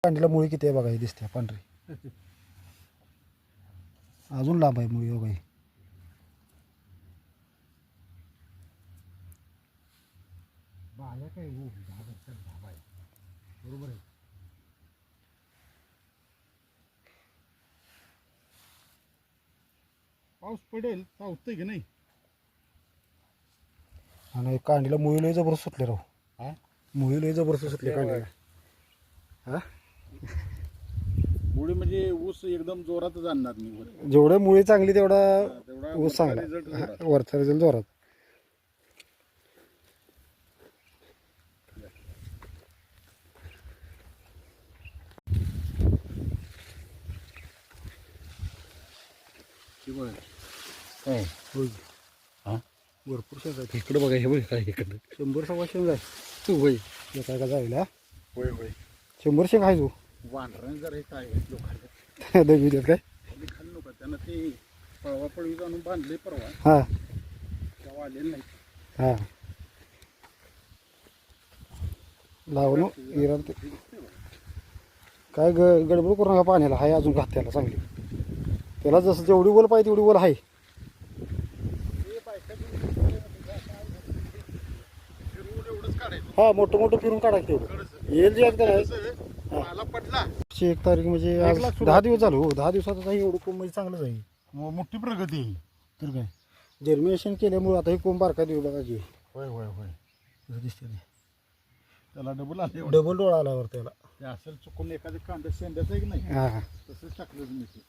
कांडीला मुळी किती आहे बघा, ही दिसते पांढरी. अजून लांब आहे मुळी बघा ही. बरोबर आहे. पाऊस पडेल चावतंय की नाही. आणि कांडीला मुळी लय जबरदस्त सुटले राहू. हा मुळी लय जबरदस्त सुटले कांडीला. हा मुळी म्हणजे ऊस एकदम जोरातच आणणार मी वर. जेवढं मुळी चांगली तेवढा तेवढा ऊस वरचा चांगला. result हा, जोरात. वरचा रिझल्ट जोरात. हे बघ. काय होय. हा भरपूर शेंगा आहेत. इकडं बघा, हे बघ काय इकडं. 100 सव्वा शेंगा आहे. तू होय एका का जायला होय होय 100 शेंगा आहे तू. वांढराने जर हे काय लोकांना दगवी देत काय. खाल्लं नका त्यांना ते पळवा पळवी जाणून बांधले परवा हां तेव्हा आलेलं नाही. हां लावून इराण ते काय गडबड करू नका पाण्याला. आहे अजून घात्याला चांगली. त्याला जसं जेवढी ओल पाहिजे तेवढी ओल आहे. एवढंच काढायचं हां मोठं मोठं फिरून काढा की तेवढं येईल जे एकदा आहे. मला पडला 1 तारीख म्हणजे आज 10 दिवस झालो. हो 10 दिवसातच आहे एवढं कोंब म्हणजे चांगलंच आहे. मोठी प्रगती आहे. तर काय जर्मिनेशन केल्यामुळे आता हे कोंब बारका देऊ बघा की होय होय होय कसं दिसते ते. त्याला डबल आले. डबल डोळा आला वर त्याला. ते असेल चुकून एखादी कांदा शेंड्याचं आहे की नाही हां तसंच टाकलं मी ते.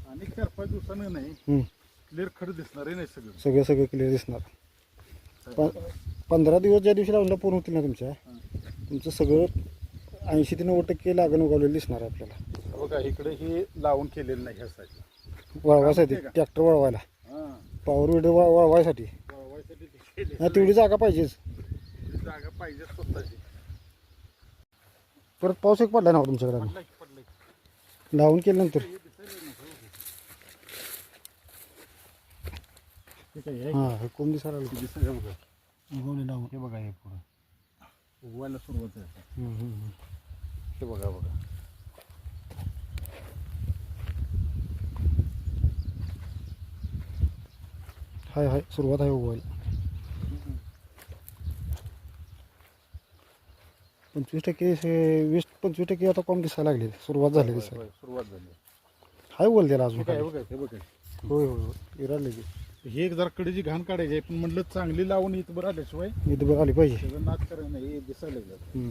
आणि 4-5 दिवसानं नाही क्लिअर खडं दिसणार आहे नाही सगळं. सगळं सगळं क्लिअर दिसणार. 15 दिवस ज्या दिवशी लावून पूर्ण होतील ना तुमच्या, तुमचं सगळं 80 ते 90% लागण उगवलेलं दिसणार आहे आपल्याला. बघा इकडे हे लावून केलेलं नाही ह्या साईडला. वळवायसाठी ट्रॅक्टर वळवायला, हां पॉवर विडर वळवायसाठी. वळवायसाठी ते केले. हा तेवढी जागा पाहिजेच. जागा पाहिजे स्वतःची. परत पाऊस एक पडला ना हो तुमच्याकडे पडलाय की पडलाय. लावून केल्यानंतर. हे काय आहे? हां हे कोंब दिसायला लागलं. दिसायला बघा. उगवले लावून. हे बघा हे पुढं उगवायला सुरुवात आहे. हे बघा बघा. हाय हाय सुरुवात आहे उगवायला. 25% आता कोंब दिसायला लागले. सुरुवात झाली दिसायला. सुरुवात झाली. हाय बोल त्याला अजून. हे बघा हे बघा. होय होय होय इरायला की हे एक जरा कडेची घाण काढायची आहे पण म्हणलं चांगली लावून इथं बरं आल्याशिवाय इथं बघ आली पाहिजे. सगळं नाच करायचं नाही. हे दिसायला लागलं.